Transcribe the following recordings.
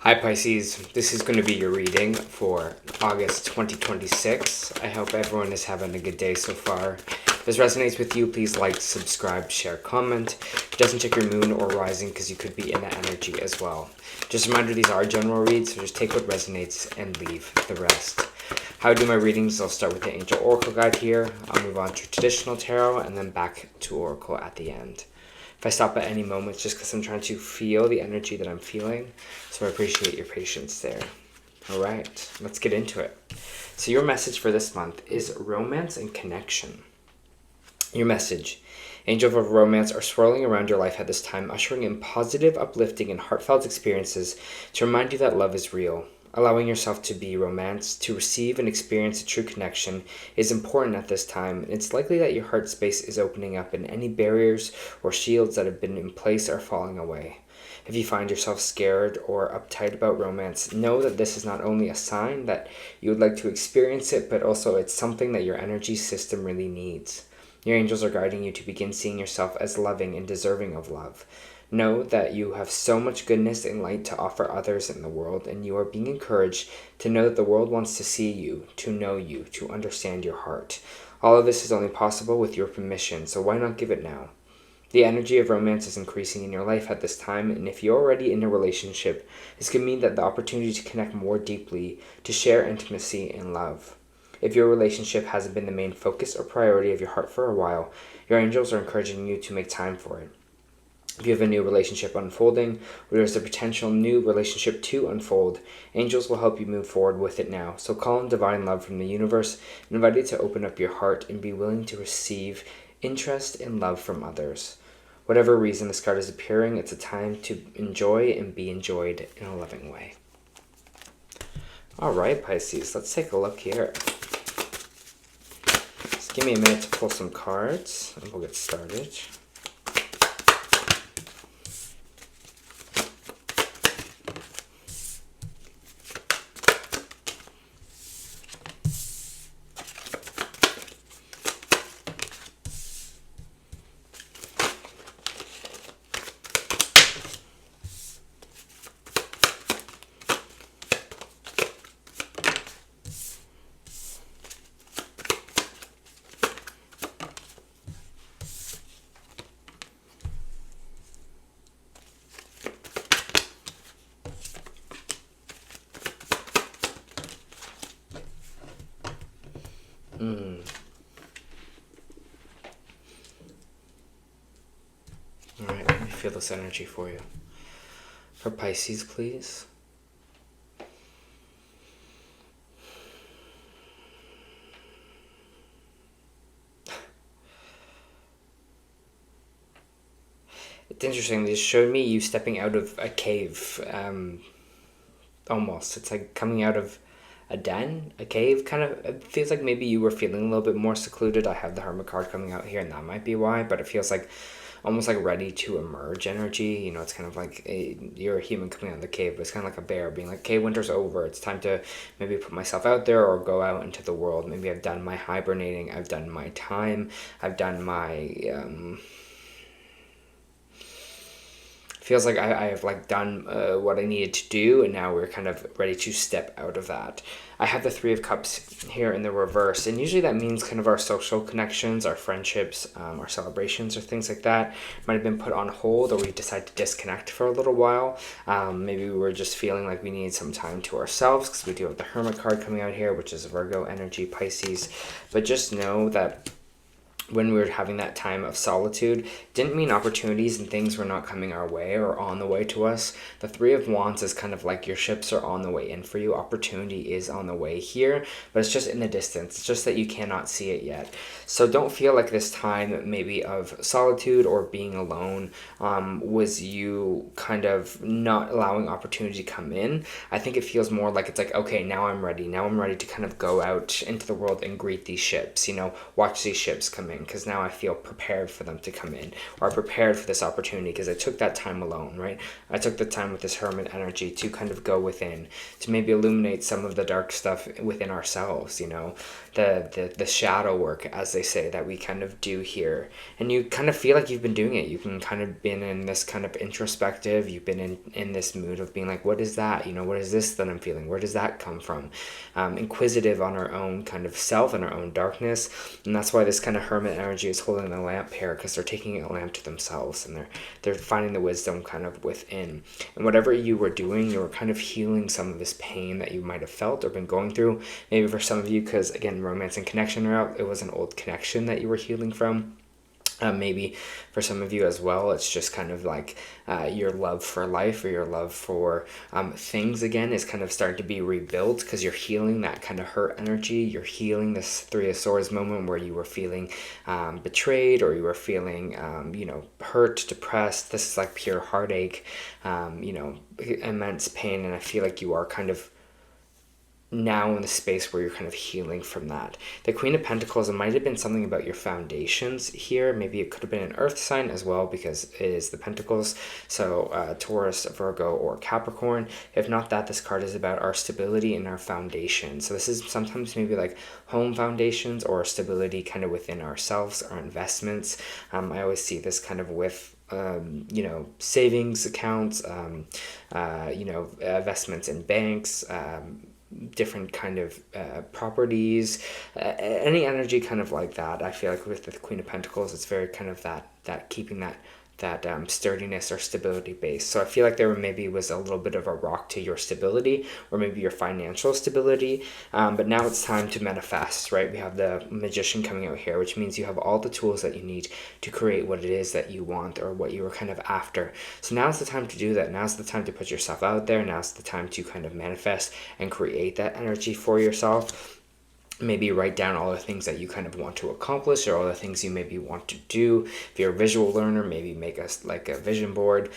Hi Pisces, this is going to be your reading for August 2026. I hope everyone is having a good day so far. If this resonates with you, please like, subscribe, share, comment. If it doesn't check your moon or rising because you could be in that energy as well. Just a reminder, these are general reads, so just take what resonates and leave the rest. How I do my readings, I'll start with the Angel Oracle guide here. I'll move on to traditional tarot and then back to Oracle at the end. If I stop at any moment, it's just because I'm trying to feel the energy that I'm feeling. So I appreciate your patience there. All right, let's get into it. So your message for this month is romance and connection. Your message: angels of romance are swirling around your life at this time, ushering in positive, uplifting, and heartfelt experiences to remind you that love is real. Allowing yourself to be romanced, to receive and experience a true connection, is important at this time. It's likely that your heart space is opening up and any barriers or shields that have been in place are falling away. If you find yourself scared or uptight about romance, know that this is not only a sign that you would like to experience it, but also it's something that your energy system really needs. Your angels are guiding you to begin seeing yourself as loving and deserving of love. Know that you have so much goodness and light to offer others in the world, and you are being encouraged to know that the world wants to see you, to know you, to understand your heart. All of this is only possible with your permission, so why not give it now? The energy of romance is increasing in your life at this time, and if you're already in a relationship, this could mean that the opportunity to connect more deeply, to share intimacy and love. If your relationship hasn't been the main focus or priority of your heart for a while, your angels are encouraging you to make time for it. If you have a new relationship unfolding, or there's a potential new relationship to unfold, angels will help you move forward with it now. So call in divine love from the universe and invite you to open up your heart and be willing to receive interest and love from others. Whatever reason this card is appearing, it's a time to enjoy and be enjoyed in a loving way. All right, Pisces, let's take a look here. Just give me a minute to pull some cards and we'll get started. Alright, let me feel this energy for you. For Pisces, please. It's interesting, they showed me you stepping out of a cave. Almost. It's like coming out of a den, a cave, kind of. It feels like maybe you were feeling a little bit more secluded. I have the Hermit card coming out here, and that might be why, but it feels like almost like ready to emerge energy. You know, it's kind of like you're a human coming out of the cave, but it's kind of like a bear being like, okay, winter's over. It's time to maybe put myself out there or go out into the world. Maybe I've done my hibernating. I've done my time. I've done my... feels like I have like done what I needed to do, and now we're kind of ready to step out of that. I have the Three of Cups here in the reverse, and usually that means kind of our social connections, our friendships, our celebrations, or things like that might have been put on hold, or we decided to disconnect for a little while. Maybe we were just feeling like we needed some time to ourselves, because we do have the Hermit card coming out here, which is Virgo energy, Pisces. But just know that when we were having that time of solitude, didn't mean opportunities and things were not coming our way or on the way to us. The Three of Wands is kind of like your ships are on the way in for you. Opportunity is on the way here, but it's just in the distance. It's just that you cannot see it yet. So don't feel like this time maybe of solitude or being alone was you kind of not allowing opportunity to come in. I think it feels more like it's like, okay, now I'm ready. Now I'm ready to kind of go out into the world and greet these ships, you know, watch these ships coming. coming, because now I feel prepared for them to come in, or prepared for this opportunity because I took that time alone, right? I took the time with this Hermit energy to kind of go within, to maybe illuminate some of the dark stuff within ourselves, you know, the shadow work, as they say, that we kind of do here. And you kind of feel like you've been doing it. You can kind of been in this kind of introspective, you've been in this mood of being like, what is that? You know, what is this that I'm feeling? Where does that come from? Inquisitive on our own kind of self and our own darkness. And that's why this kind of Hermit energy is holding the lamp here, because they're taking a lamp to themselves, and they're finding the wisdom kind of within. And whatever you were doing, you were kind of healing some of this pain that you might have felt or been going through. Maybe for some of you, because again, romance and connection are out, it was an old connection that you were healing from. Maybe for some of you as well, it's just kind of like your love for life, or your love for things again is kind of starting to be rebuilt, because you're healing that kind of hurt energy. You're healing this Three of Swords moment where you were feeling betrayed, or you were feeling, you know, hurt, depressed. This is like pure heartache, you know, immense pain. And I feel like you are kind of now in the space where you're kind of healing from that. The Queen of Pentacles, it might have been something about your foundations here. Maybe it could have been an earth sign as well, because it is the Pentacles. So Taurus, Virgo, or Capricorn. If not that, this card is about our stability and our foundation. So this is sometimes maybe like home foundations, or stability kind of within ourselves, our investments. I always see this kind of with you know, savings accounts, you know, investments in banks, different kind of properties, any energy kind of like that. I feel like with the Queen of Pentacles, it's very kind of that keeping that sturdiness or stability base. So I feel like there maybe was a little bit of a rock to your stability, or maybe your financial stability, but now it's time to manifest, right? We have the Magician coming out here, which means you have all the tools that you need to create what it is that you want, or what you were kind of after. So now's the time to do that. Now's the time to put yourself out there. Now's the time to kind of manifest and create that energy for yourself. Maybe write down all the things that you kind of want to accomplish, or all the things you maybe want to do. If you're a visual learner, maybe make a vision board.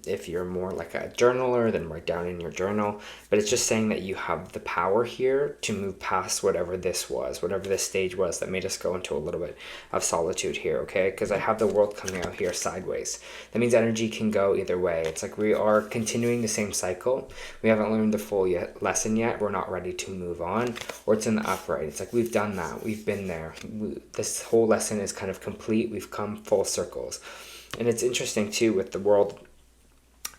If you're more like a journaler, then write down in your journal. But it's just saying that you have the power here to move past whatever this was, whatever this stage was that made us go into a little bit of solitude here, okay? Because I have the World coming out here sideways. That means energy can go either way. It's like we are continuing the same cycle. We haven't learned the full lesson yet. We're not ready to move on, or it's in the upright. It's like we've done that. We've been there. This whole lesson is kind of complete. We've come full circles. And it's interesting too with the World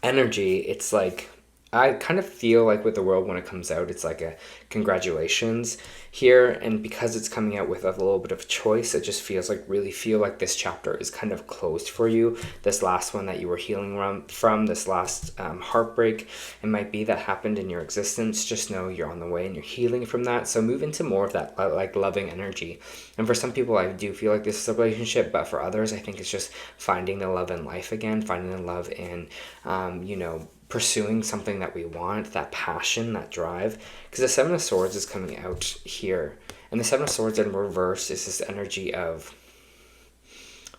energy. It's like, I kind of feel like with the World, when it comes out, it's like a congratulations here. And because it's coming out with a little bit of choice, it just feels like, really feel like this chapter is kind of closed for you. This last one that you were healing from, this last heartbreak, it might be that happened in your existence. Just know you're on the way and you're healing from that. So move into more of that like loving energy. And for some people, I do feel like this is a relationship, but for others, I think it's just finding the love in life again, finding the love in, you know, pursuing something that we want, that passion, that drive. Because the Seven of Swords is coming out here, and the Seven of Swords in reverse is this energy of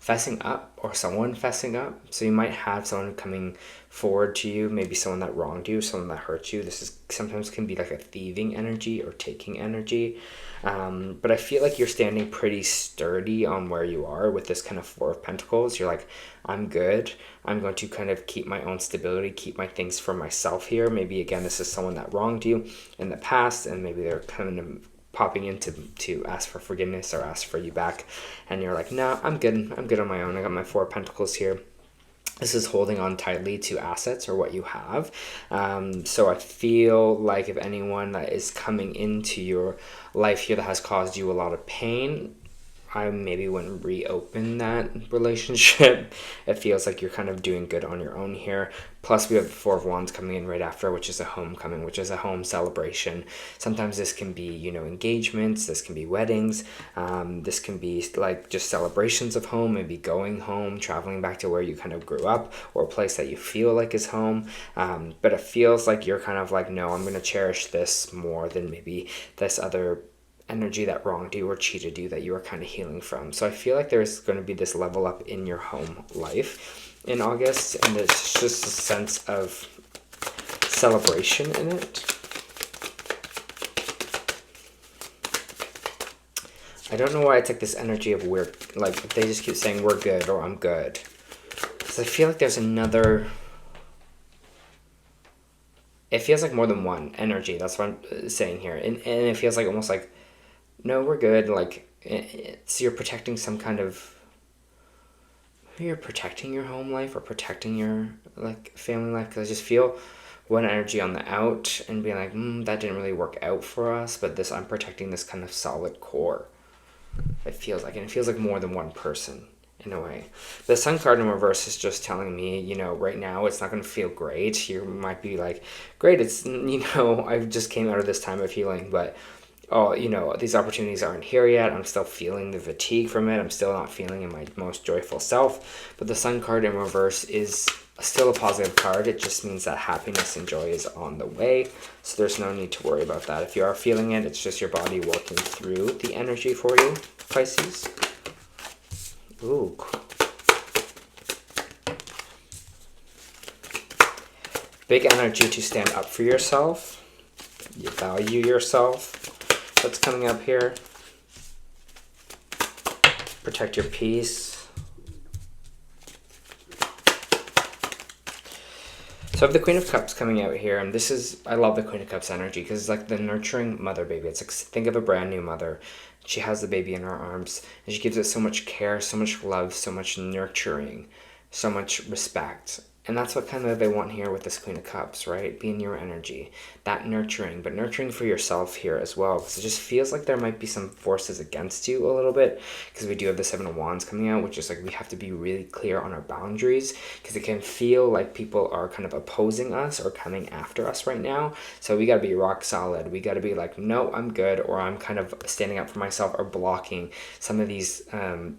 fessing up, or someone fessing up. So you might have someone coming forward to you, maybe someone that wronged you, someone that hurt you. This is sometimes can be like a thieving energy or taking energy. But I feel like you're standing pretty sturdy on where you are with this kind of Four of Pentacles. You're like, I'm good. I'm going to kind of keep my own stability, keep my things for myself here. Maybe again, this is someone that wronged you in the past, and maybe they're kind of popping in to ask for forgiveness or ask for you back, and you're like, no, I'm good on my own. I got my Four of Pentacles here. This is holding on tightly to assets or what you have. So I feel like if anyone that is coming into your life here that has caused you a lot of pain, I maybe wouldn't reopen that relationship. It feels like you're kind of doing good on your own here. Plus we have the Four of Wands coming in right after, which is a homecoming, which is a home celebration. Sometimes this can be, you know, engagements. This can be weddings. This can be like just celebrations of home, maybe going home, traveling back to where you kind of grew up, or a place that you feel like is home. But it feels like you're kind of like, no, I'm going to cherish this more than maybe this other energy that wronged you or cheated you that you were kind of healing from. So I feel like there's going to be this level up in your home life in August, and it's just a sense of celebration in it. I don't know why it's like this energy of we're, like, they just keep saying we're good or I'm good. Because I feel like there's another... It feels like more than one energy. That's what I'm saying here. And it feels like almost like, no, we're good. Like, it's, you're protecting some kind of... Maybe you're protecting your home life or protecting your, like, family life. Because I just feel one energy on the out and being like, that didn't really work out for us. But this, I'm protecting this kind of solid core. It feels like. And it feels like more than one person. In a way. The Sun card in reverse is just telling me, you know, right now it's not going to feel great. You might be like, great, it's, you know, I just came out of this time of healing, but, oh, you know, these opportunities aren't here yet. I'm still feeling the fatigue from it. I'm still not feeling in my most joyful self. But the Sun card in reverse is still a positive card. It just means that happiness and joy is on the way. So there's no need to worry about that. If you are feeling it, it's just your body working through the energy for you, Pisces. Ooh. Big energy to stand up for yourself. You value yourself. That's coming up here. Protect your peace. So I have the Queen of Cups coming out here, and this is, I love the Queen of Cups energy because it's like the nurturing mother baby. It's like, think of a brand new mother. She has the baby in her arms, and she gives it so much care, so much love, so much nurturing, so much respect. And that's what kind of they want here with this Queen of Cups, right? Being your energy, that nurturing, but nurturing for yourself here as well. Because it just feels like there might be some forces against you a little bit. Because we do have the Seven of Wands coming out, which is like we have to be really clear on our boundaries. Because it can feel like people are kind of opposing us or coming after us right now. So we got to be rock solid. We got to be like, no, I'm good. Or I'm kind of standing up for myself or blocking some of these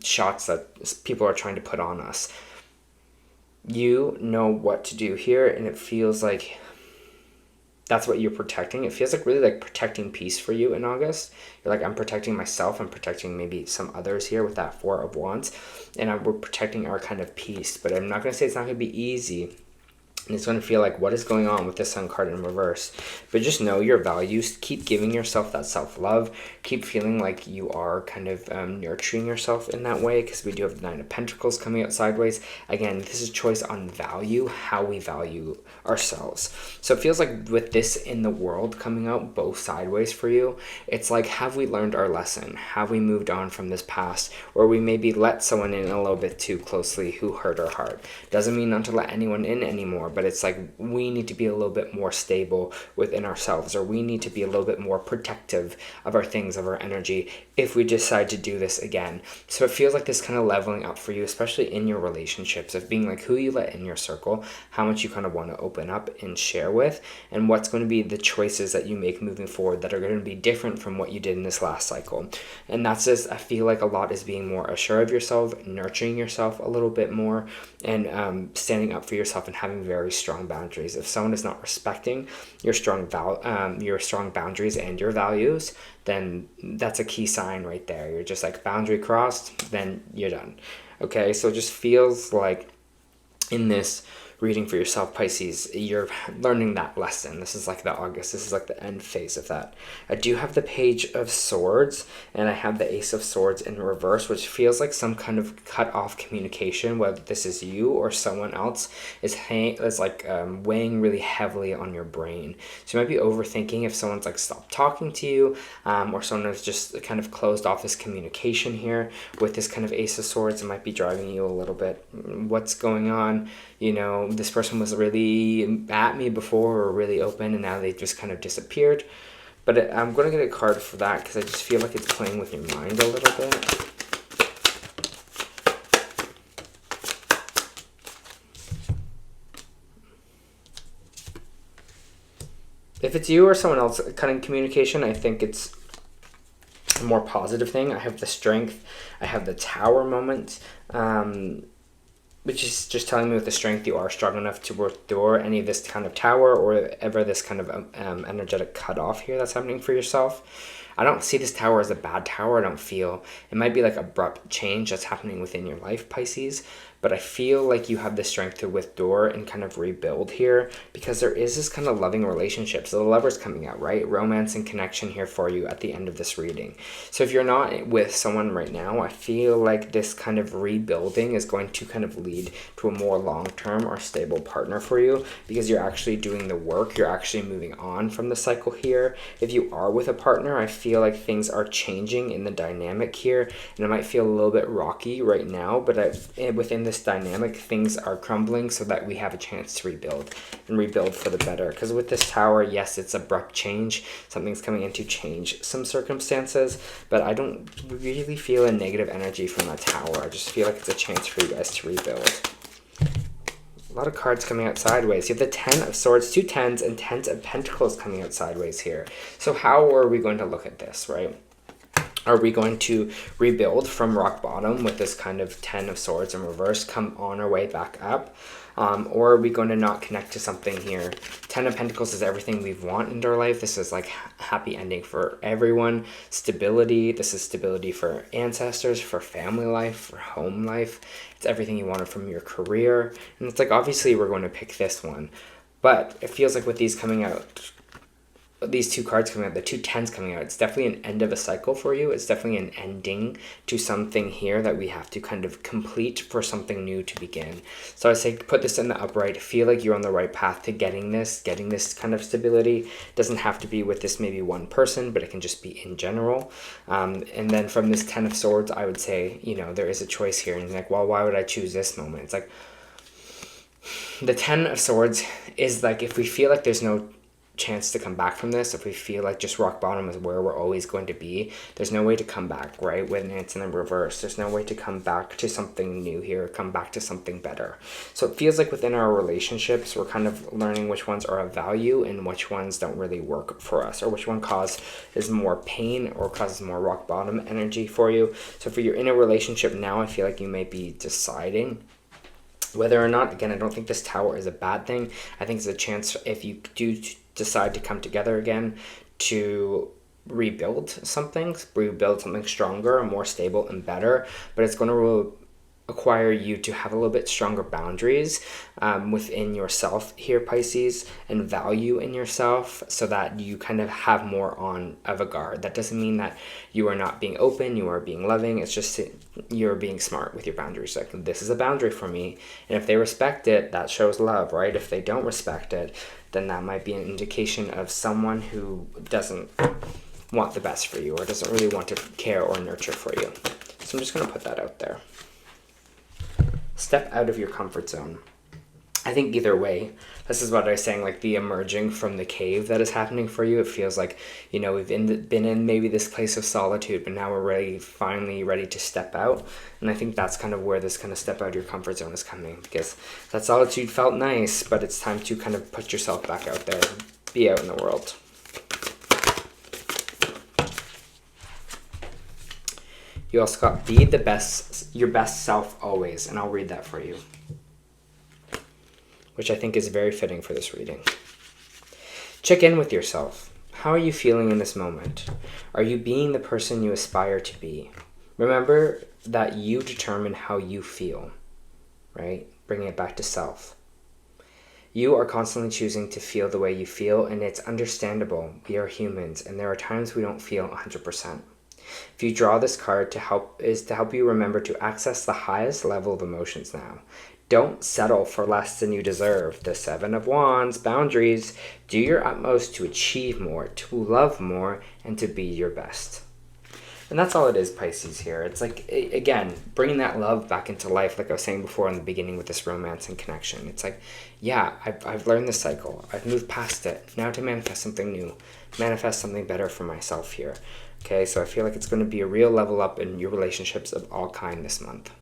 shots that people are trying to put on us. You know what to do here, and it feels like that's what you're protecting. It feels like really like protecting peace for you in August. You're like, I'm protecting myself. I'm protecting maybe some others here with that Four of Wands, and we're protecting our kind of peace. But I'm not going to say it's not going to be easy. And it's going to feel like, what is going on with the Sun card in reverse? But just know your values. Keep giving yourself that self-love. Keep feeling like you are kind of nurturing yourself in that way, because we do have the Nine of Pentacles coming out sideways. Again, this is choice on value, how we value ourselves. So it feels like with this in the world coming out both sideways for you, it's like, have we learned our lesson? Have we moved on from this past? Or we maybe let someone in a little bit too closely who hurt our heart. Doesn't mean not to let anyone in anymore, but it's like we need to be a little bit more stable within ourselves, or we need to be a little bit more protective of our things, of our energy, if we decide to do this again. So it feels like this kind of leveling up for you, especially in your relationships, of being like who you let in your circle, how much you kind of want to open up and share with, and what's going to be the choices that you make moving forward that are going to be different from what you did in this last cycle. And that's just, I feel like a lot is being more assured of yourself, nurturing yourself a little bit more, and standing up for yourself and having very strong boundaries. If someone is not respecting your strong boundaries and your values, then that's a key sign right there. You're just like, boundary crossed, then you're done. Okay, so it just feels like in this reading for yourself, Pisces, you're learning that lesson. This is like the August. This is like the end phase of that. I do have the Page of Swords, and I have the Ace of Swords in reverse, which feels like some kind of cut off communication, whether this is you or someone else, is weighing really heavily on your brain. So you might be overthinking if someone's like stopped talking to you, or someone has just kind of closed off this communication here with this kind of Ace of Swords. It might be driving you a little bit. What's going on? You know, this person was really at me before, or really open, and now they just kind of disappeared. But I'm going to get a card for that because I just feel like it's playing with your mind a little bit. If it's you or someone else cutting communication, I think it's a more positive thing. I have the Strength. I have the Tower moment. Which is just telling me with the Strength, you are strong enough to endure any of this kind of tower or ever this kind of energetic cutoff here that's happening for yourself. I don't see this tower as a bad tower. I don't feel it might be like abrupt change that's happening within your life, Pisces, but I feel like you have the strength to withdraw and kind of rebuild here, because there is this kind of loving relationship. So the Lover's coming out, right? Romance and connection here for you at the end of this reading. So if you're not with someone right now, I feel like this kind of rebuilding is going to kind of lead to a more long-term or stable partner for you, because you're actually doing the work. You're actually moving on from the cycle here. If you are with a partner, I feel like things are changing in the dynamic here, and it might feel a little bit rocky right now, but within this dynamic, things are crumbling so that we have a chance to rebuild and rebuild for the better. Because with this Tower, yes, it's abrupt change. Something's coming in to change some circumstances, but I don't really feel a negative energy from that Tower. I just feel like it's a chance for you guys to rebuild. A lot of cards coming out sideways. You have the 10 of Swords, 2 10s, and 10 of Pentacles coming out sideways here. So how are we going to look at this, right? Are we going to rebuild from rock bottom with this kind of 10 of Swords in reverse, come on our way back up? Or are we going to not connect to something here? 10 of Pentacles is everything we want in our life. This is like happy ending for everyone. Stability. This is stability for ancestors, for family life, for home life. It's everything you wanted from your career. And it's like, obviously we're going to pick this one. But it feels like with these coming out, these two cards coming out, the 2 10s coming out, it's definitely an end of a cycle for you. It's definitely an ending to something here that we have to kind of complete for something new to begin. So I say put this in the upright, feel like you're on the right path to getting this kind of stability. It doesn't have to be with this maybe one person, but it can just be in general. And then from this 10 of Swords, I would say, you know, there is a choice here. And you're like, well, why would I choose this moment? It's like the 10 of Swords is like, if we feel like there's no chance to come back from this, if we feel like just rock bottom is where we're always going to be, there's no way to come back, right? When it's in the reverse, there's no way to come back to something new here, come back to something better. So it feels like within our relationships, we're kind of learning which ones are of value and which ones don't really work for us, or which one causes more pain or causes more rock bottom energy for you. So if you're in a relationship now, I feel like you may be deciding whether or not, again, I don't think this Tower is a bad thing. I think it's a chance, if you do decide to come together again, to rebuild something stronger and more stable and better. But it's going to require you to have a little bit stronger boundaries within yourself here, Pisces, and value in yourself, so that you kind of have more on of a guard. That doesn't mean that you are not being open, you are being loving. It's just you're being smart with your boundaries. Like, this is a boundary for me, and if they respect it, that shows love, right? If they don't respect it, then that might be an indication of someone who doesn't want the best for you, or doesn't really want to care or nurture for you. So I'm just going to put that out there. Step out of your comfort zone. I think either way, this is what I was saying, like the emerging from the cave that is happening for you. It feels like, you know, we've been in maybe this place of solitude, but now we're finally ready to step out. And I think that's kind of where this kind of step out of your comfort zone is coming, because that solitude felt nice, but it's time to kind of put yourself back out there, be out in the world. You also got be your best self always, and I'll read that for you, which I think is very fitting for this reading. Check in with yourself. How are you feeling in this moment? Are you being the person you aspire to be? Remember that you determine how you feel, right? Bringing it back to self. You are constantly choosing to feel the way you feel, and it's understandable. We are humans, and there are times we don't feel 100%. If you draw this card to help you remember to access the highest level of emotions now. Don't settle for less than you deserve. The 7 of Wands, boundaries. Do your utmost to achieve more, to love more, and to be your best. And that's all it is, Pisces, here. It's like, again, bringing that love back into life, like I was saying before in the beginning with this romance and connection. It's like, yeah, I've learned this cycle. I've moved past it. Now to manifest something new. Manifest something better for myself here. Okay, so I feel like it's going to be a real level up in your relationships of all kind this month.